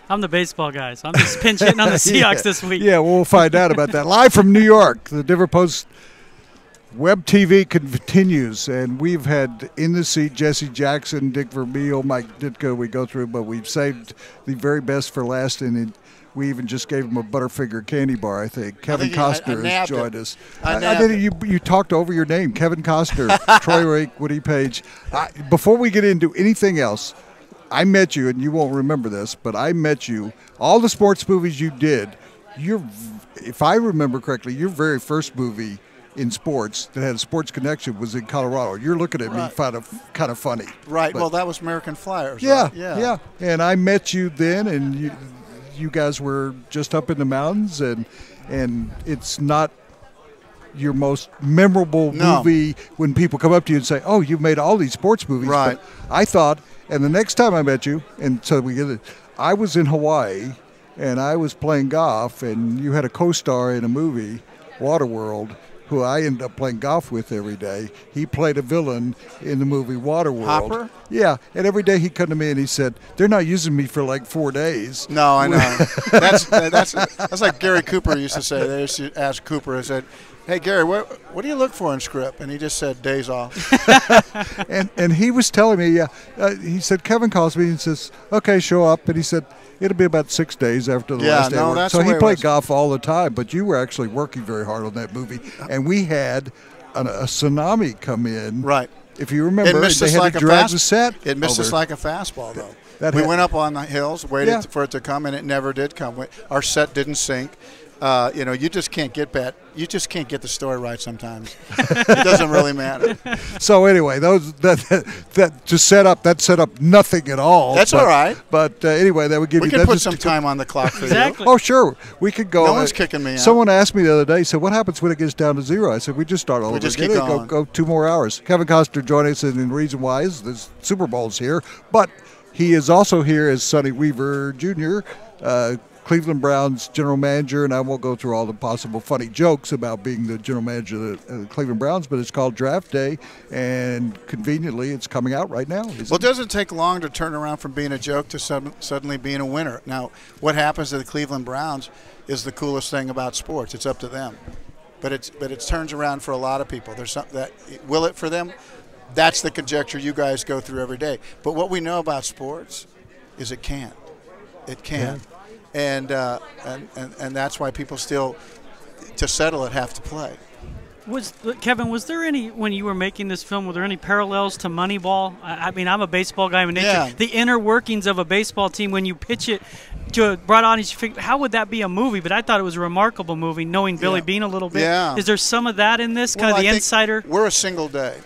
I'm the baseball guy, so I'm just pinch hitting on the Seahawks this week. Yeah, we'll find out about that. Live from New York, the Denver Post Web TV continues, and we've had in the seat Jesse Jackson, Dick Vermeil, Mike Ditka. We go through, but we've saved the very best for last, and we even just gave him a Butterfinger candy bar, I think. Kevin Costner has joined us. You talked over your name, Kevin Costner, Troy Renck, Woody Paige. Before we get into anything else, I met you, and you won't remember this, but I met you. All the sports movies you did, if I remember correctly, your very first movie in sports that had a sports connection was in Colorado. You're looking at me kind of funny. Right. Well, that was American Flyers. Yeah, right? yeah. And I met you then, and you guys were just up in the mountains, and it's not your most memorable movie when people come up to you and say, "Oh, you made all these sports movies." Right. But I thought, and the next time I met you, and so we get it, I was in Hawaii, and I was playing golf, and you had a co-star in a movie, Waterworld, who I ended up playing golf with every day. He played a villain in the movie Waterworld. Hopper? Yeah, and every day he'd come to me and he said, "They're not using me for like 4 days." No, I know. that's like Gary Cooper used to say. They used to ask Cooper, I said, "Hey, Gary, what do you look for in script?" And he just said, "Days off." and he was telling me, he said, Kevin calls me and says, "Okay, show up." And he said, it'll be about 6 days after the last day. That's so the he way played golf all the time, but you were actually working very hard on that movie. And we had a tsunami come in. Right. If you remember, they had like to drag the set. It missed us like a fastball, though. We went up on the hills, waited for it to come, and it never did come. Our set didn't sync. You just can't get the story right sometimes. It doesn't really matter. So anyway, that set up nothing at all. That's all right. But anyway, that would give we you. We can put some time on the clock for exactly. you. Oh sure, we could go. No one's kicking me out. Someone asked me the other day, said, "What happens when it gets down to 0?" I said, "We just start all over. We just keep going. Go 2 more hours." Kevin Costner joining us, and the reason why is the Super Bowl's here, but he is also here as Sonny Weaver Jr., Cleveland Browns general manager, and I won't go through all the possible funny jokes about being the general manager of the Cleveland Browns, but it's called Draft Day, and conveniently it's coming out right now. It doesn't take long to turn around from being a joke to suddenly being a winner. Now, what happens to the Cleveland Browns is the coolest thing about sports. It's up to them. But it turns around for a lot of people. There's something that will it for them? That's the conjecture you guys go through every day. But what we know about sports is it can. It can. Yeah. And that's why people still, to settle it, have to play. Kevin, was there any, when you were making this film, were there any parallels to Moneyball? I mean, I'm a baseball guy in nature. Yeah. The inner workings of a baseball team when you pitch it to a broad audience, how would that be a movie? But I thought it was a remarkable movie, knowing Billy Beane a little bit. Yeah. Is there some of that in this, kind of the insider? We're a single day.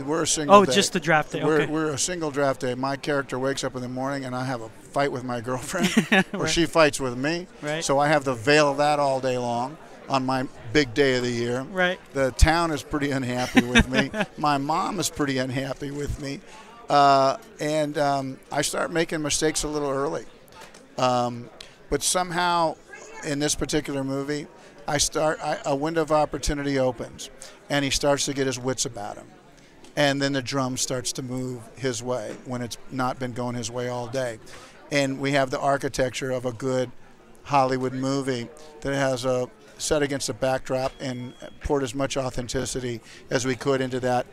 We're a single day. Oh, just the draft day. Okay. We're a single draft day. My character wakes up in the morning, and I have a fight with my girlfriend, or she fights with me. Right. So I have the veil of that all day long on my big day of the year. Right. The town is pretty unhappy with me. My mom is pretty unhappy with me. And I start making mistakes a little early. But somehow, in this particular movie, a window of opportunity opens, and he starts to get his wits about him. And then the drum starts to move his way when it's not been going his way all day. And we have the architecture of a good Hollywood movie that has a set against a backdrop and poured as much authenticity as we could into that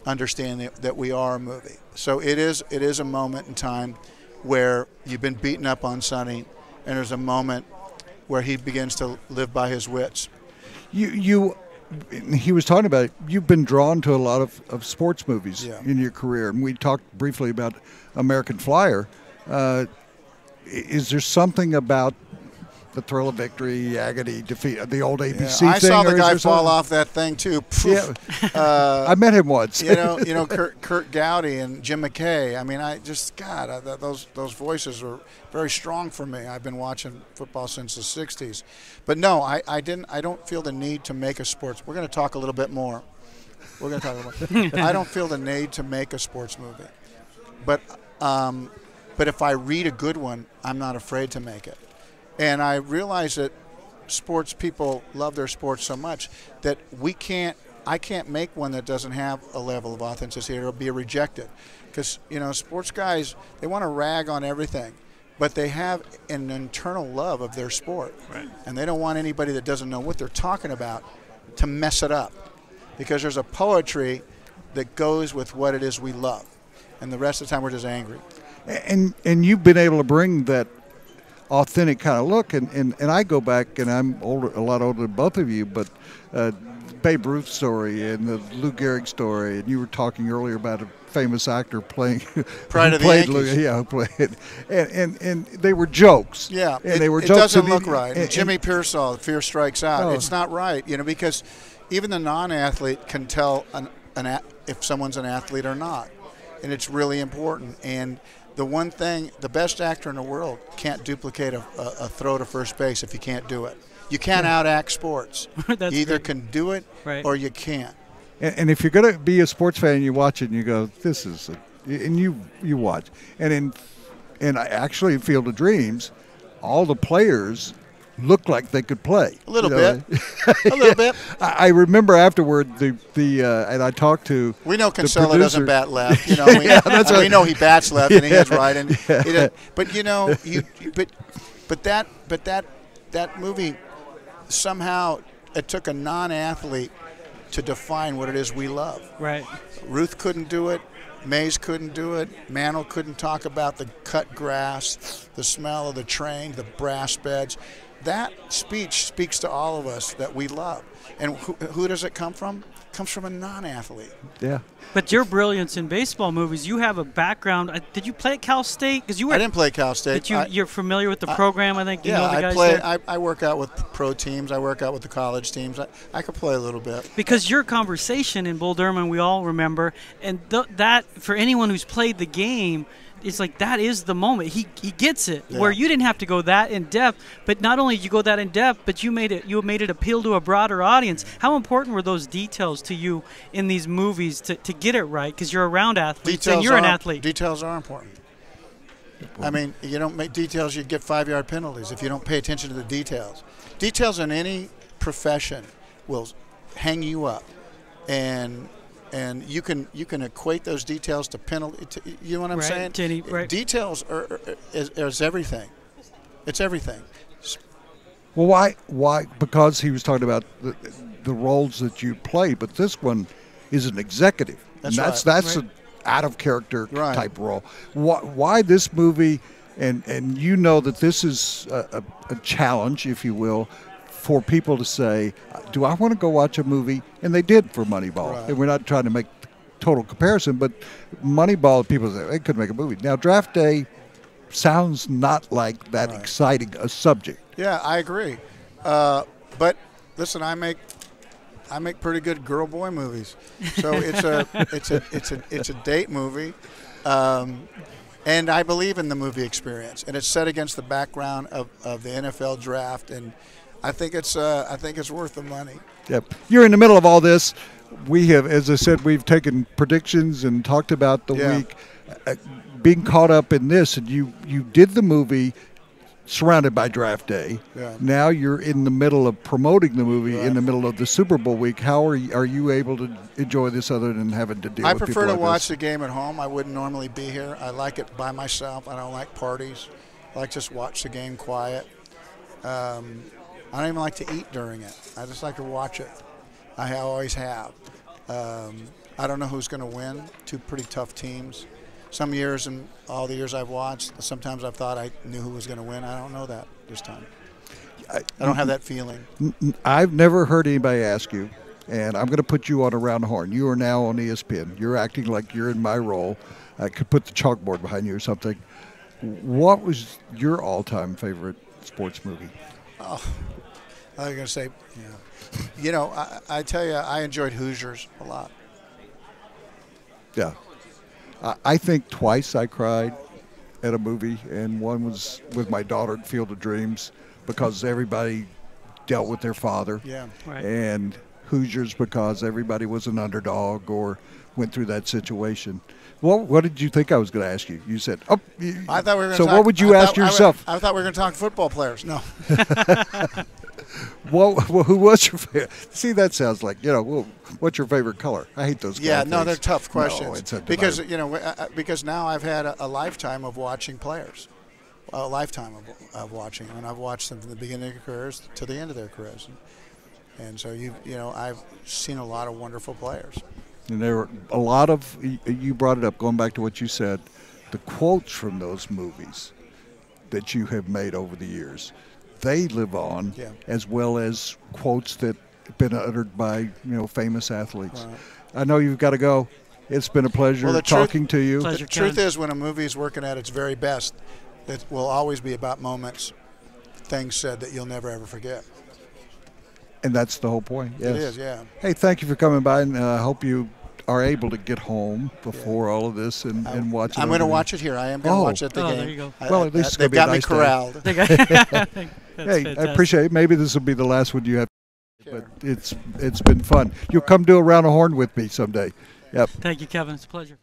understanding that we are a movie. So it is a moment in time where you've been beaten up on Sonny, and there's a moment where he begins to live by his wits. He was talking about it. You've been drawn to a lot of sports movies in your career, and we talked briefly about American Flyer. Is there something about the thrill of victory, agony, defeat, the old ABC thing? I saw the guy fall off that thing too. Yeah. I met him once. You know, Kurt Gowdy and Jim McKay. I mean, those voices were very strong for me. I've been watching football since the '60s, but no, I don't feel the need to make a sports. We're going to talk a little bit more. We're going to talk a little bit. I don't feel the need to make a sports movie, but if I read a good one, I'm not afraid to make it. And I realize that sports people love their sports so much that I can't make one that doesn't have a level of authenticity. It'll be rejected. Because, sports guys, they want to rag on everything. but they have an internal love of their sport. Right. And they don't want anybody that doesn't know what they're talking about to mess it up, because there's a poetry that goes with what it is we love. And the rest of the time we're just angry. And you've been able to bring that authentic kind of look. And I go back, and I'm older, a lot older than both of you, but Babe Ruth story and the Lou Gehrig story, and you were talking earlier about a famous actor playing Pride of the Yankees. Who played, and they were jokes. Yeah, and they were it jokes. Doesn't look right. And Jimmy Pearsall, Fear Strikes Out. Oh. It's not right, because even the non-athlete can tell if someone's an athlete or not, and it's really important. And the one thing, the best actor in the world can't duplicate a throw to first base if you can't do it. You can't outact sports. You either can do it or you can't. And if you're going to be a sports fan and you watch it and you go, this is and you watch. And actually in Field of Dreams, all the players looked like they could play. A little bit. A little bit. I remember afterward and I talked to we know Kinsella doesn't bat left. Right. We know he bats left and he hits right. And but that movie somehow it took a non-athlete to define what it is we love. Right. Ruth couldn't do it. Mays couldn't do it. Mantle couldn't talk about the cut grass, the smell of the train, the brass beds. That speech speaks to all of us that we love. And who does it come from? It comes from a non-athlete. Yeah. But your brilliance in baseball movies, you have a background. Did you play at Cal State? Because you were. I didn't play at Cal State. You're familiar with the program, I think. You yeah, know the guys I play. there? I work out with pro teams. I work out with the college teams. I could play a little bit. Because your conversation in Bull Durham, we all remember, and that for anyone who's played the game, it's like that is the moment. He gets it. Yeah. Where you didn't have to go that in depth, but not only did you go that in depth, but you made it appeal to a broader audience. How important were those details to you in these movies to get it right? Because you're around athletes and you're an athlete. Details are important. I mean, you don't make details, you get 5-yard penalties if you don't pay attention to the details. Details in any profession will hang you up, and you can equate those details to penalty. You know what I'm saying? Right. Details is everything. It's everything. Well, why? Because he was talking about the roles that you play, but this one is an executive. That's an out of character type role. Why this movie? And you know that this is a challenge, if you will, for people to say, do I want to go watch a movie? And they did for Moneyball. Right. And we're not trying to make total comparison, but Moneyball, people say, they couldn't make a movie. Now, Draft Day sounds not like that exciting a subject. Yeah, I agree. But listen, I make pretty good girl-boy movies. So it's a date movie. And I believe in the movie experience. And it's set against the background of the NFL draft, and I think it's worth the money. Yep. You're in the middle of all this. We have, as I said, we've taken predictions and talked about the week. Being caught up in this, and you did the movie surrounded by Draft Day. Yeah. Now you're in the middle of promoting the movie in the middle of the Super Bowl week. How are you able to enjoy this other than having to deal with people like this? I prefer to watch the game at home. I wouldn't normally be here. I like it by myself. I don't like parties. I like just watch the game quiet. I don't even like to eat during it. I just like to watch it. I always have. I don't know who's going to win. Two pretty tough teams. Some years and all the years I've watched, sometimes I've thought I knew who was going to win. I don't know that this time. I don't have that feeling. I've never heard anybody ask you, and I'm going to put you on around the horn. You are now on ESPN. You're acting like you're in my role. I could put the chalkboard behind you or something. What was your all-time favorite sports movie? Oh, I was going to say, you know, I tell you, I enjoyed Hoosiers a lot. Yeah. I think twice I cried at a movie, and one was with my daughter at Field of Dreams because everybody dealt with their father. Yeah. Right. And Hoosiers because everybody was an underdog or went through that situation. Well, what did you think I was going to ask you? You said, I thought we were going to so what would you ask yourself? I thought we were going to talk football players. No. Well, who was your favorite? See, that sounds like, what's your favorite color? I hate those kind of things. They're tough questions. No, it's because now I've had a lifetime of watching players. a lifetime of watching, and I've watched them from the beginning of their careers to the end of their careers, and so you know I've seen a lot of wonderful players. And there were a lot of, you brought it up, going back to what you said, the quotes from those movies that you have made over the years, they live on, Yeah. as well as quotes that have been uttered by famous athletes. Right. I know you've got to go. It's been a pleasure talking to you. Pleasure, The truth Kevin. is, when a movie is working at its very best, it will always be about moments, things said that you'll never ever forget. And that's the whole point. Yes. It is, yeah. Hey, thank you for coming by, and I hope you are able to get home before all of this and watch it. I'm going to watch it here. I am going to watch it at the game. There you go. Well, at least it's they've gonna be a got me nice day. corralled. Hey, Fantastic. I appreciate it. Maybe this will be the last one you have, Sure. but it's been fun. You'll come do a round of horn with me someday. Yep. Thank you, Kevin. It's a pleasure.